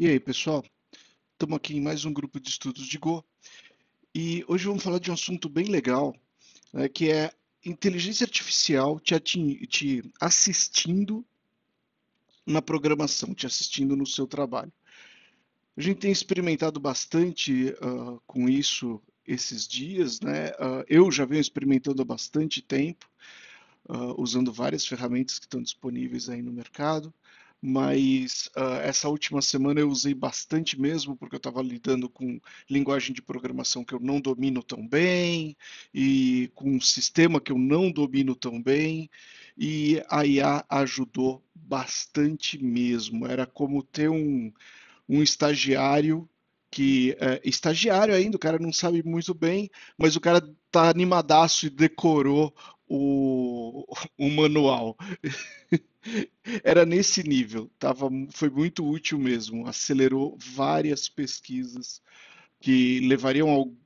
E aí, pessoal? Estamos aqui em mais um grupo de estudos de Go e hoje vamos falar de um assunto bem legal, né, que é inteligência artificial te assistindo na programação, te assistindo no seu trabalho. A gente tem experimentado bastante com isso esses dias, né? Eu já venho experimentando há bastante tempo, usando várias ferramentas que estão disponíveis aí no mercado, mas essa última semana eu usei bastante mesmo, porque eu estava lidando com linguagem de programação que eu não domino tão bem, e com um sistema que eu não domino tão bem, e a IA ajudou bastante mesmo. Era como ter um estagiário que estagiário ainda, o cara não sabe muito bem, mas o cara tá animadaço e decorou o manual. Era nesse nível, foi muito útil mesmo, acelerou várias pesquisas que levariam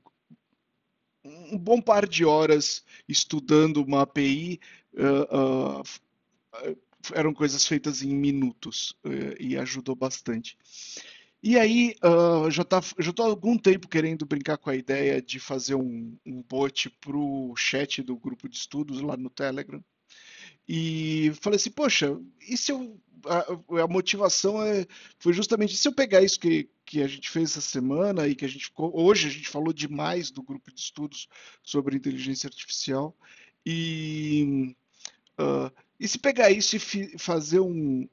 um bom par de horas estudando uma API, uh, uh, eram coisas feitas em minutos e ajudou bastante. E aí, já tô há algum tempo querendo brincar com a ideia de fazer um bot para o chat do grupo de estudos lá no Telegram. E falei assim, poxa, e se eu. A motivação foi justamente se eu pegar isso que a gente fez essa semana e que a gente ficou. Hoje a gente falou demais do grupo de estudos sobre inteligência artificial. E, e se pegar isso e fazer um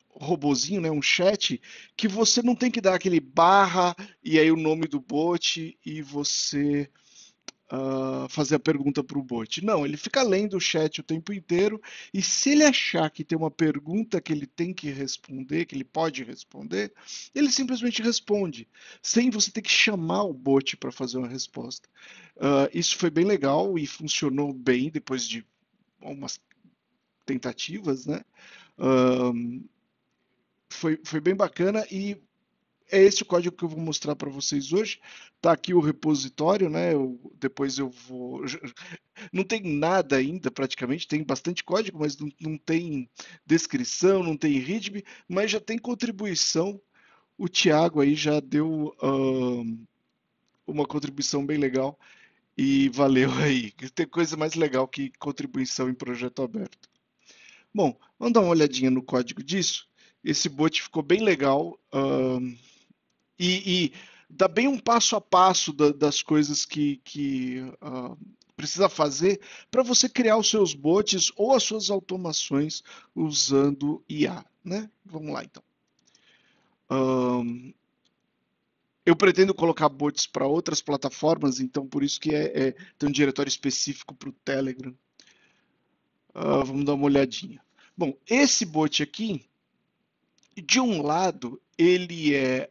robozinho, né, um chat, que você não tem que dar aquele barra e aí o nome do bot e você fazer a pergunta para o bot. Não, ele fica lendo o chat o tempo inteiro e se ele achar que tem uma pergunta que ele tem que responder, que ele pode responder, ele simplesmente responde, sem você ter que chamar o bot para fazer uma resposta. Isso foi bem legal e funcionou bem depois de algumas tentativas, né? Uh, foi bem bacana e é esse o código que eu vou mostrar para vocês hoje. Tá aqui o repositório, né? Depois eu vou. Não tem nada ainda, praticamente. Tem bastante código, mas não tem descrição, não tem README, mas já tem contribuição. O Thiago aí já deu uma contribuição bem legal e valeu aí. Tem coisa mais legal que contribuição em projeto aberto. Bom, vamos dar uma olhadinha no código disso. Esse bot ficou bem legal. E dá bem um passo a passo das coisas que precisa fazer para você criar os seus bots ou as suas automações usando IA, né? Vamos lá então. Um, eu pretendo colocar bots para outras plataformas, então por isso que tem um diretório específico para o Telegram. Vamos dar uma olhadinha. Bom, esse bot aqui, de um lado, ele é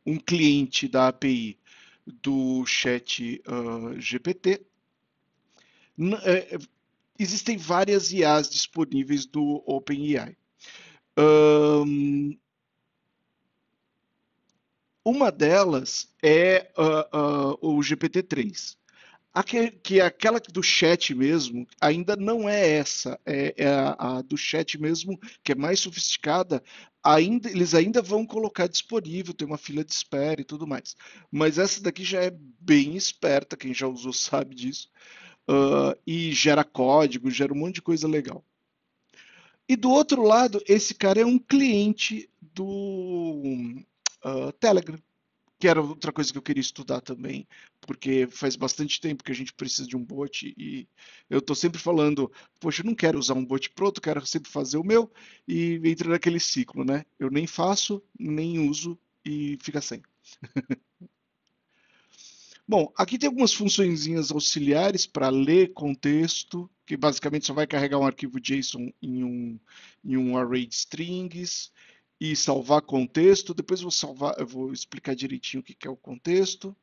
um cliente da API do chat GPT. Existem várias IAs disponíveis do OpenAI. Um, uma delas é o GPT-3. Que é aquela do chat mesmo, ainda não é essa, é a do chat mesmo, que é mais sofisticada, eles ainda vão colocar disponível, tem uma fila de espera e tudo mais. Mas essa daqui já é bem esperta, quem já usou sabe disso, e gera código, gera um monte de coisa legal. E do outro lado, esse cara é um cliente do Telegram, que era outra coisa que eu queria estudar também, porque faz bastante tempo que a gente precisa de um bot e eu estou sempre falando, poxa, eu não quero usar um bot pronto, quero sempre fazer o meu e entra naquele ciclo, né? Eu nem faço, nem uso e fica sem. Bom, aqui tem algumas funçõezinhas auxiliares para ler contexto, que basicamente só vai carregar um arquivo JSON em um array de strings e salvar contexto. Depois eu vou explicar direitinho o que é o contexto.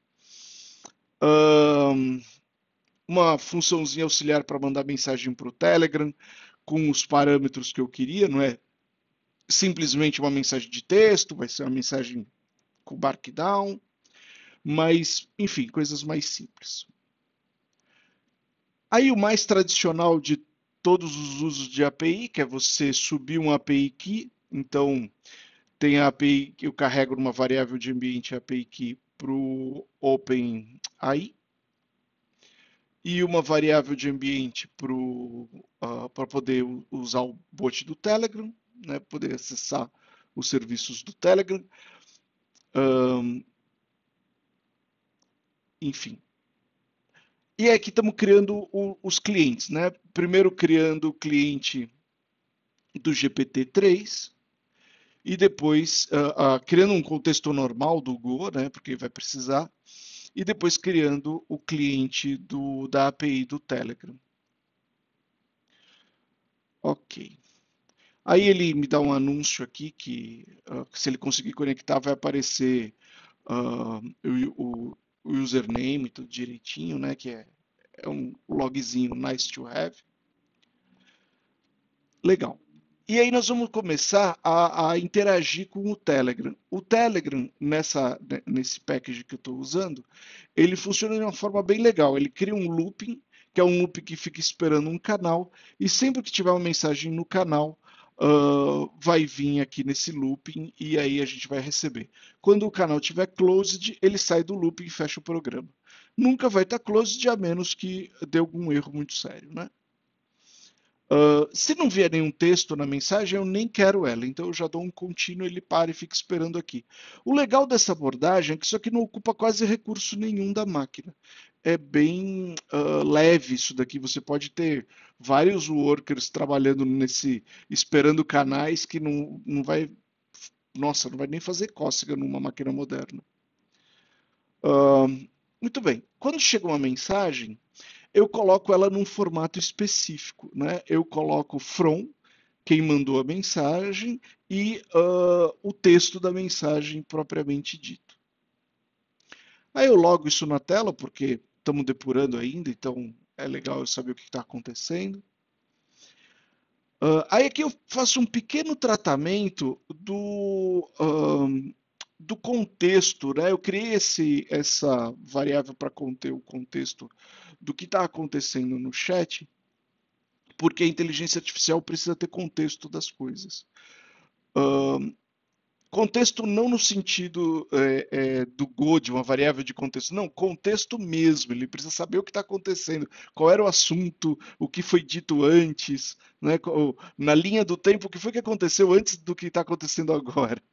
Um, uma funçãozinha auxiliar para mandar mensagem para o Telegram com os parâmetros que eu queria, não é simplesmente uma mensagem de texto, vai ser uma mensagem com Markdown, mas enfim, coisas mais simples. Aí o mais tradicional de todos os usos de API, que é você subir um API key, então Tem a API que eu carrego numa variável de ambiente, a API key para o OpenAI, e uma variável de ambiente para poder usar o bot do Telegram, né, poder acessar os serviços do Telegram. Enfim. E aqui estamos criando os clientes, né? Primeiro criando o cliente do GPT-3 e depois criando um contexto normal do Go, né? Porque vai precisar, e depois criando o cliente da API do Telegram. Ok. Aí ele me dá um anúncio aqui que se ele conseguir conectar vai aparecer o username tudo direitinho, né? Que é um logzinho nice to have. Legal. E aí nós vamos começar a interagir com o Telegram. O Telegram, nesse package que eu estou usando, ele funciona de uma forma bem legal. Ele cria um looping, que é um looping que fica esperando um canal, e sempre que tiver uma mensagem no canal, vai vir aqui nesse looping e aí a gente vai receber. Quando o canal estiver closed, ele sai do looping e fecha o programa. Nunca vai estar closed, a menos que dê algum erro muito sério, né? Se não vier nenhum texto na mensagem, eu nem quero ela. Então eu já dou um contínuo, ele para e fica esperando aqui. O legal dessa abordagem é que isso aqui não ocupa quase recurso nenhum da máquina. É bem leve isso daqui. Você pode ter vários workers trabalhando esperando canais que não vai, nossa, não vai nem fazer cócega numa máquina moderna. Muito bem. Quando chega uma mensagem, eu coloco ela num formato específico, né? Eu coloco from, quem mandou a mensagem, e o texto da mensagem propriamente dito. Aí eu logo isso na tela, porque estamos depurando ainda, então é legal eu saber o que está acontecendo. Aí aqui eu faço um pequeno tratamento do contexto, né? Eu criei essa variável para conter o contexto do que está acontecendo no chat, porque a inteligência artificial precisa ter contexto das coisas. Contexto não no sentido do Go, de uma variável de contexto, não, contexto mesmo, ele precisa saber o que está acontecendo, qual era o assunto, o que foi dito antes, né, na linha do tempo, o que foi que aconteceu antes do que está acontecendo agora.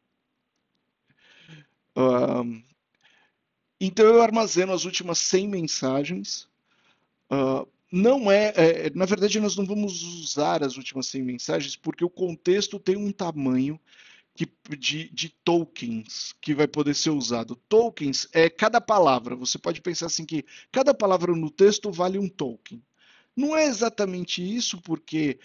Então eu armazeno as últimas 100 mensagens. Não na verdade, nós não vamos usar as últimas 100 mensagens porque o contexto tem um tamanho de tokens que vai poder ser usado. Tokens é cada palavra. Você pode pensar assim que cada palavra no texto vale um token. Não é exatamente isso, porque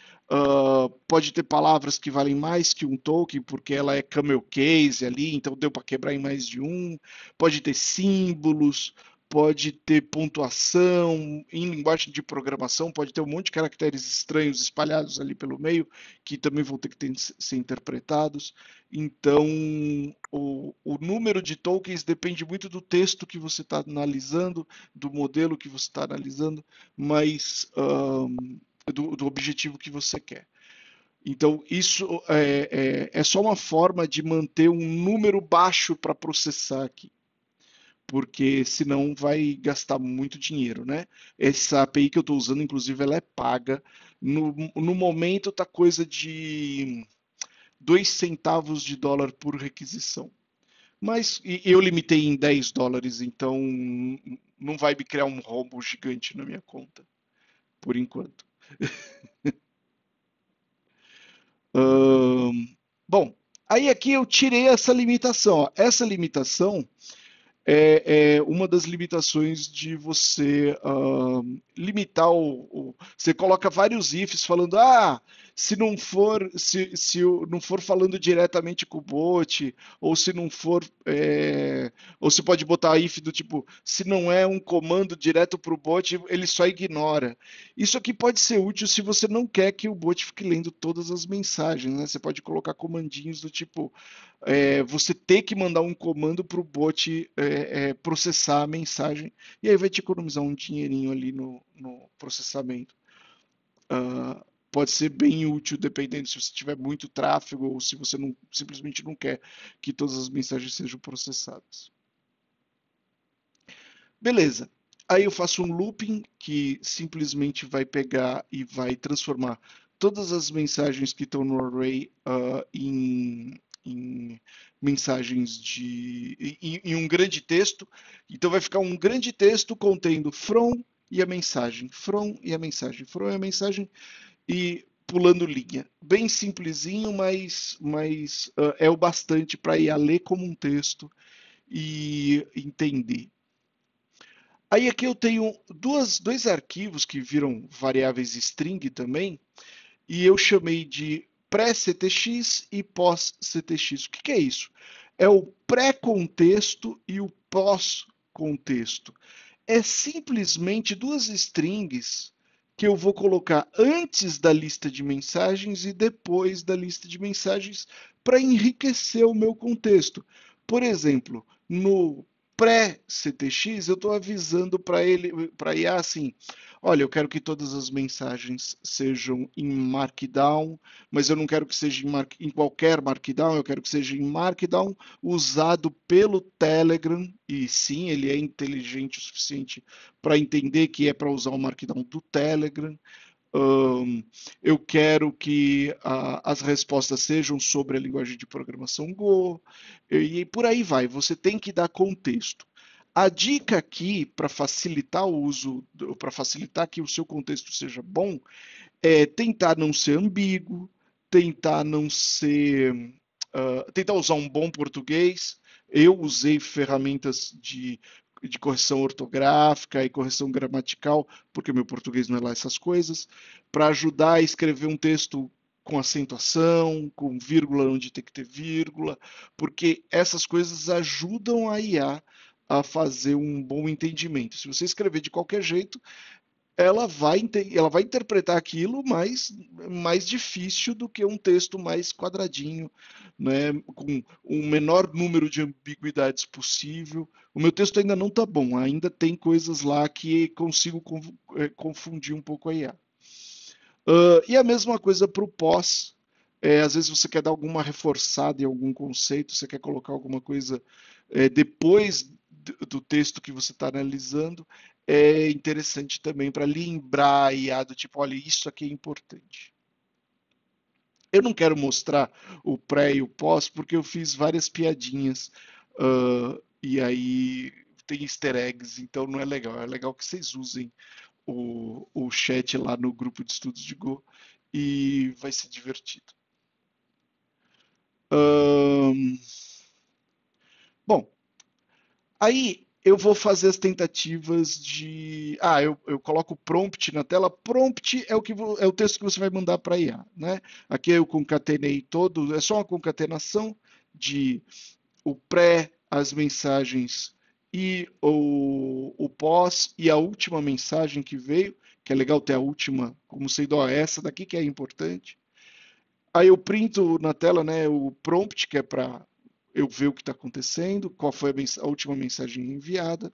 pode ter palavras que valem mais que um token, porque ela é camel case ali, então deu para quebrar em mais de um. Pode ter símbolos, pode ter pontuação, em linguagem de programação, pode ter um monte de caracteres estranhos espalhados ali pelo meio, que também vão ter que ser interpretados. Então, o número de tokens depende muito do texto que você está analisando, do modelo que você está analisando, mas do objetivo que você quer. Então, isso é só uma forma de manter um número baixo para processar aqui, porque senão vai gastar muito dinheiro, né? Essa API que eu estou usando, inclusive, ela é paga. No momento está coisa de 2 centavos de dólar por requisição. Mas eu limitei em 10 dólares, então não vai me criar um rombo gigante na minha conta, por enquanto. Bom, aí aqui eu tirei essa limitação. Ó. Essa limitação é uma das limitações de você limitar você coloca vários ifs falando, se não for, se não for falando diretamente com o bot, ou se não for, ou você pode botar if do tipo, se não é um comando direto para o bot, ele só ignora. Isso aqui pode ser útil se você não quer que o bot fique lendo todas as mensagens, né? Você pode colocar comandinhos do tipo, você ter que mandar um comando para o bot processar a mensagem, e aí vai te economizar um dinheirinho ali no processamento. pode ser bem útil dependendo se você tiver muito tráfego ou se você simplesmente não quer que todas as mensagens sejam processadas. Beleza. Aí eu faço um looping que simplesmente vai pegar e vai transformar todas as mensagens que estão no array em mensagens em um grande texto. Então vai ficar um grande texto contendo from e a mensagem, from e a mensagem, from e a mensagem e pulando linha. Bem simplesinho, mas é o bastante para ir a ler como um texto e entender. Aí aqui eu tenho dois arquivos que viram variáveis string também, e eu chamei de pré-CTX e pós-CTX. O que é isso? É o pré-contexto e o pós-contexto. É simplesmente duas strings que eu vou colocar antes da lista de mensagens e depois da lista de mensagens para enriquecer o meu contexto. Por exemplo, no pré-CTX, eu estou avisando para ele, para IA assim, olha, eu quero que todas as mensagens sejam em Markdown, mas eu não quero que seja em qualquer Markdown, eu quero que seja em Markdown usado pelo Telegram, e sim, ele é inteligente o suficiente para entender que é para usar o Markdown do Telegram. Eu quero que as respostas sejam sobre a linguagem de programação Go, e por aí vai. Você tem que dar contexto. A dica aqui, para facilitar o uso, para facilitar que o seu contexto seja bom, é tentar não ser ambíguo, tentar não ser. Tentar usar um bom português. Eu usei ferramentas de correção ortográfica e correção gramatical, porque meu português não é lá essas coisas, para ajudar a escrever um texto com acentuação, com vírgula onde tem que ter vírgula, porque essas coisas ajudam a IA a fazer um bom entendimento. Se você escrever de qualquer jeito, ela vai interpretar aquilo mais difícil do que um texto mais quadradinho, né, com o menor número de ambiguidades possível. O meu texto ainda não está bom, ainda tem coisas lá que consigo confundir um pouco a IA. E a mesma coisa para o pós. Às vezes você quer dar alguma reforçada em algum conceito, você quer colocar alguma coisa depois do texto que você está analisando, é interessante também para lembrar a IA do tipo, olha, isso aqui é importante. Eu não quero mostrar o pré e o pós, porque eu fiz várias piadinhas, e aí tem easter eggs, então não é legal. É legal que vocês usem o chat lá no grupo de estudos de Go e vai ser divertido. Bom, aí eu vou fazer as tentativas de. Eu coloco prompt na tela. Prompt é é o texto que você vai mandar para a IA, né? Aqui eu concatenei todo, é só uma concatenação de o pré, as mensagens e o pós e a última mensagem que veio, que é legal ter a última como sendo ó, essa daqui que é importante. Aí eu printo na tela, né, o prompt, que é para eu ver o que está acontecendo, qual foi a última mensagem enviada.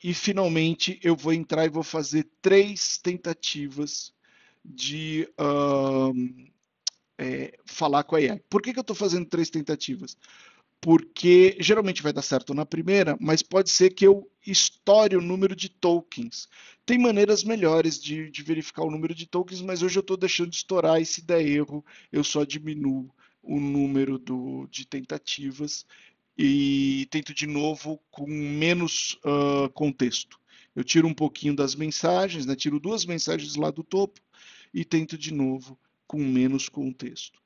E finalmente eu vou entrar e vou fazer 3 tentativas de falar com a AI. Por que eu estou fazendo 3 tentativas? Porque geralmente vai dar certo na primeira, mas pode ser que eu estoure o número de tokens. Tem maneiras melhores de verificar o número de tokens, mas hoje eu estou deixando de estourar, e se der erro, eu só diminuo o número de tentativas e tento de novo com menos contexto. Eu tiro um pouquinho das mensagens, né? Tiro 2 mensagens lá do topo e tento de novo com menos contexto.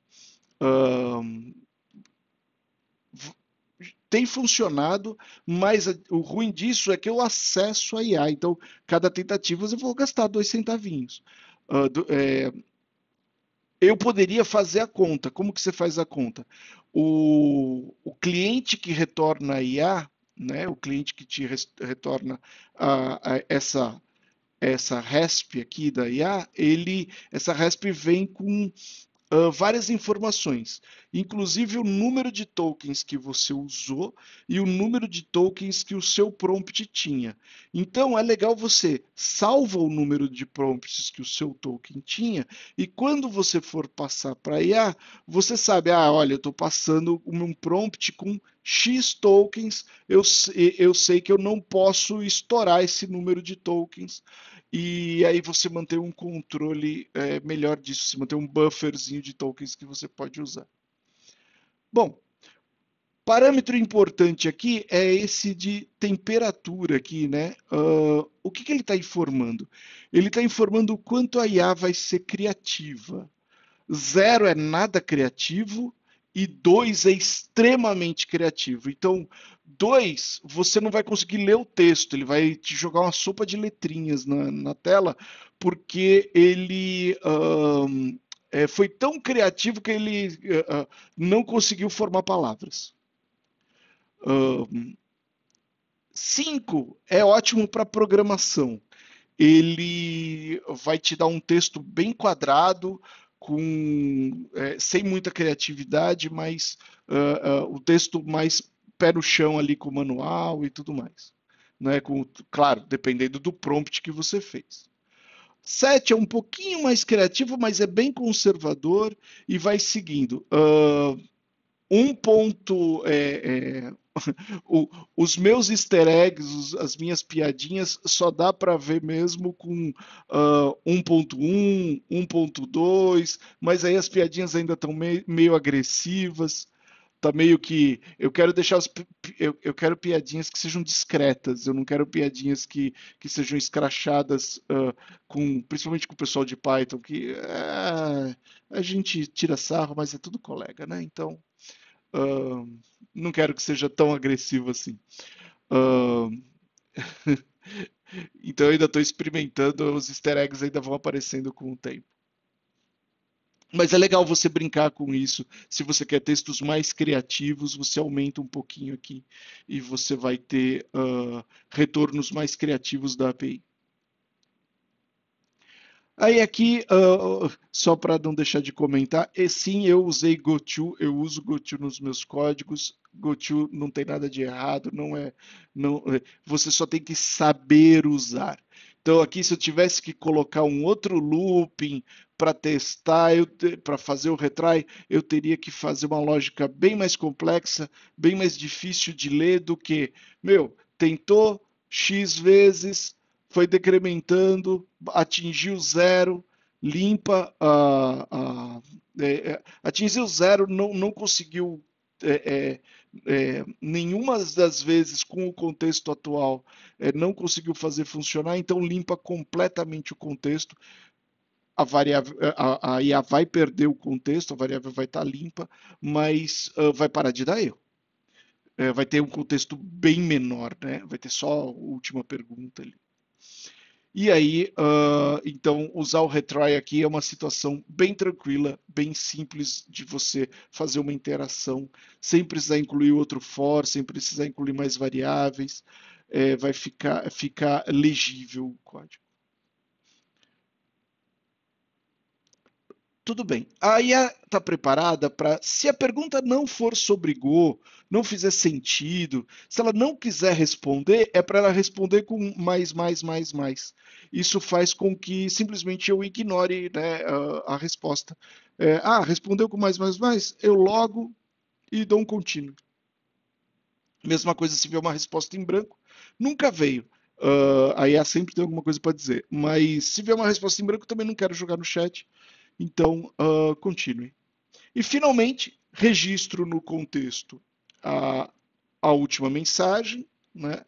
Tem funcionado, mas o ruim disso é que eu acesso a IA. Então, cada tentativa eu vou gastar 2 centavinhos. Eu poderia fazer a conta. Como que você faz a conta? O cliente que retorna a IA, né, o cliente que te retorna essa RESP aqui da IA, essa RESP vem com várias informações, inclusive o número de tokens que você usou e o número de tokens que o seu prompt tinha. Então é legal você salva o número de prompts que o seu token tinha e quando você for passar para IA, você sabe, olha, eu estou passando um prompt com X tokens, eu sei que eu não posso estourar esse número de tokens e aí você mantém um controle melhor disso, você mantém um bufferzinho de tokens que você pode usar. Bom, parâmetro importante aqui é esse de temperatura aqui, né? O que ele está informando? Ele está informando o quanto a IA vai ser criativa. 0 é nada criativo e 2 é extremamente criativo. Então, 2, você não vai conseguir ler o texto, ele vai te jogar uma sopa de letrinhas na tela, porque ele foi tão criativo que ele não conseguiu formar palavras. 5 é ótimo para programação. Ele vai te dar um texto bem quadrado, sem muita criatividade, mas o texto mais pé no chão ali com o manual e tudo mais. Né? Claro, dependendo do prompt que você fez. 7 é um pouquinho mais criativo, mas é bem conservador e vai seguindo. Um ponto os meus easter eggs, as minhas piadinhas, só dá para ver mesmo com 1.1, 1.2, mas aí as piadinhas ainda estão meio agressivas. Tá meio que. Eu quero deixar eu quero piadinhas que sejam discretas, eu não quero piadinhas que sejam escrachadas, principalmente com o pessoal de Python, que a gente tira sarro, mas é tudo colega, né? Então. Uh, não quero que seja tão agressivo assim. Uh, então eu ainda estou experimentando, os easter eggs ainda vão aparecendo com o tempo. Mas é legal você brincar com isso. Se você quer textos mais criativos, você aumenta um pouquinho aqui e você vai ter retornos mais criativos da API. Aí aqui, só para não deixar de comentar, sim, eu usei GoTo, eu uso GoTo nos meus códigos. GoTo não tem nada de errado, você só tem que saber usar. Então aqui, se eu tivesse que colocar um outro looping para testar, para fazer o retry, eu teria que fazer uma lógica bem mais complexa, bem mais difícil de ler do que, tentou X vezes, foi decrementando, atingiu zero, limpa, atingiu zero, não conseguiu nenhuma das vezes com o contexto atual não conseguiu fazer funcionar, então limpa completamente o contexto. A variável, a IA vai perder o contexto, a variável vai estar limpa, mas vai parar de dar erro. Vai ter um contexto bem menor, né? Vai ter só a última pergunta ali. E aí, então, usar o retry aqui é uma situação bem tranquila, bem simples de você fazer uma interação, sem precisar incluir outro for, sem precisar incluir mais variáveis, vai ficar legível o código. Tudo bem. A IA está preparada para, se a pergunta não for sobre Go, não fizer sentido, se ela não quiser responder, é para ela responder com mais, mais, mais, mais. Isso faz com que simplesmente eu ignore, né, a resposta. Respondeu com mais, mais, mais, eu logo e dou um contínuo. Mesma coisa se vier uma resposta em branco, nunca veio. A IA sempre tem alguma coisa para dizer. Mas se vier uma resposta em branco, também não quero jogar no chat. Então, continue. E, finalmente, registro no contexto a última mensagem, né?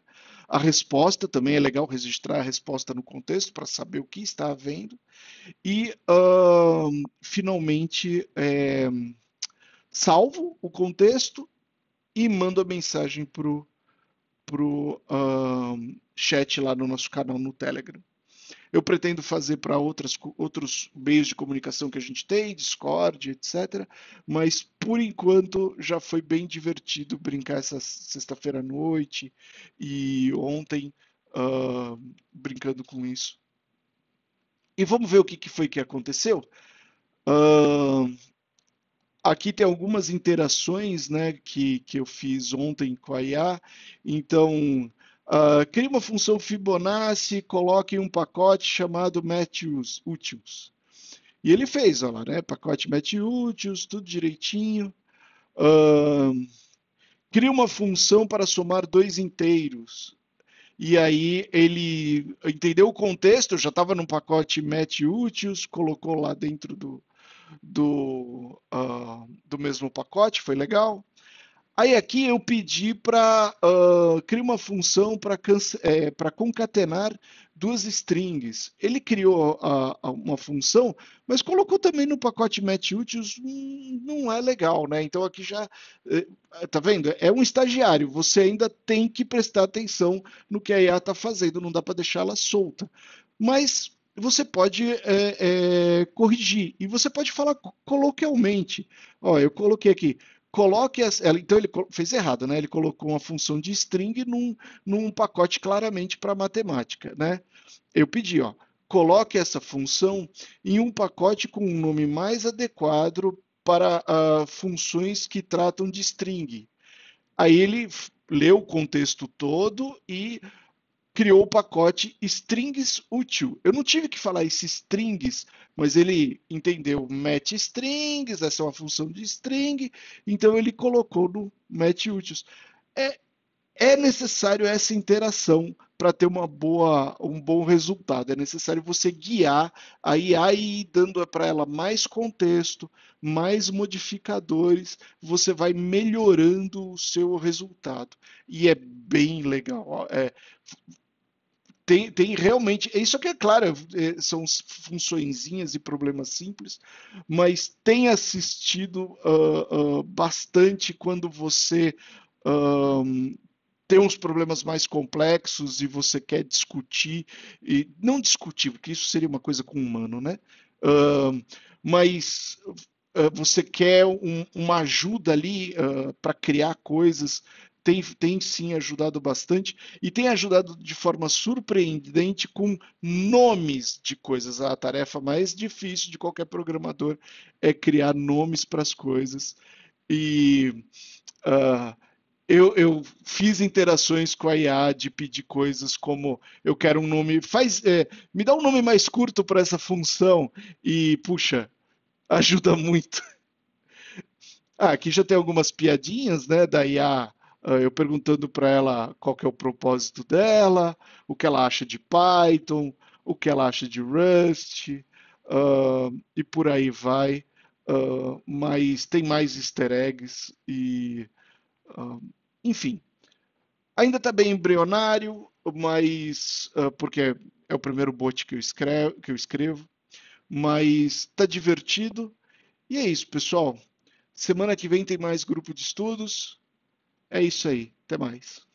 A resposta, também é legal registrar a resposta no contexto para saber o que está havendo. E, finalmente, salvo o contexto e mando a mensagem para o chat lá no nosso canal no Telegram. Eu pretendo fazer para outros meios de comunicação que a gente tem, Discord, etc. Mas, por enquanto, já foi bem divertido brincar essa sexta-feira à noite e ontem brincando com isso. E vamos ver o que foi que aconteceu? aqui tem algumas interações, né, que eu fiz ontem com a IA. Então, crie uma função Fibonacci, coloque em um pacote chamado matchUtils. E ele fez, olha lá, né? Pacote matchUtils, tudo direitinho. Uh, cria uma função para somar dois inteiros. E aí ele entendeu o contexto, já estava num pacote matchUtils, colocou lá dentro do mesmo pacote, foi legal. Aí aqui eu pedi para criar uma função para concatenar duas strings. Ele criou uma função, mas colocou também no pacote matchUtils, não é legal, né? Então aqui já, tá vendo? É um estagiário, você ainda tem que prestar atenção no que a IA está fazendo, não dá para deixar ela solta. Mas você pode corrigir e você pode falar coloquialmente. Ó, eu coloquei aqui, coloque então ele fez errado, né? Ele colocou uma função de string num pacote claramente para matemática, né? Eu pedi, ó, coloque essa função em um pacote com um nome mais adequado para funções que tratam de string. Aí ele leu o contexto todo e criou o pacote strings útil. Eu não tive que falar esse strings, mas ele entendeu match strings, essa é uma função de string, então ele colocou no match úteis. É, é necessário essa interação para ter um bom resultado. É necessário você guiar a IA e ir dando para ela mais contexto, mais modificadores, você vai melhorando o seu resultado. E é bem legal. Tem realmente, isso aqui é claro, são funçõezinhas e problemas simples, mas tem assistido bastante quando você tem uns problemas mais complexos e você quer discutir, e não discutir, porque isso seria uma coisa com o humano, né? Uh, mas você quer uma ajuda ali para criar coisas, tem sim ajudado bastante e tem ajudado de forma surpreendente com nomes de coisas. A tarefa mais difícil de qualquer programador é criar nomes para as coisas. E uh, eu fiz interações com a IA de pedir coisas como eu quero um nome, me dá um nome mais curto para essa função e puxa, ajuda muito. Aqui já tem algumas piadinhas, né, da IA, eu perguntando para ela qual que é o propósito dela, o que ela acha de Python, o que ela acha de Rust, e por aí vai. Mas tem mais easter eggs e, uh, enfim, ainda está bem embrionário, mas porque é o primeiro bot que eu escrevo, mas está divertido. E é isso, pessoal. Semana que vem tem mais grupo de estudos. É isso aí. Até mais.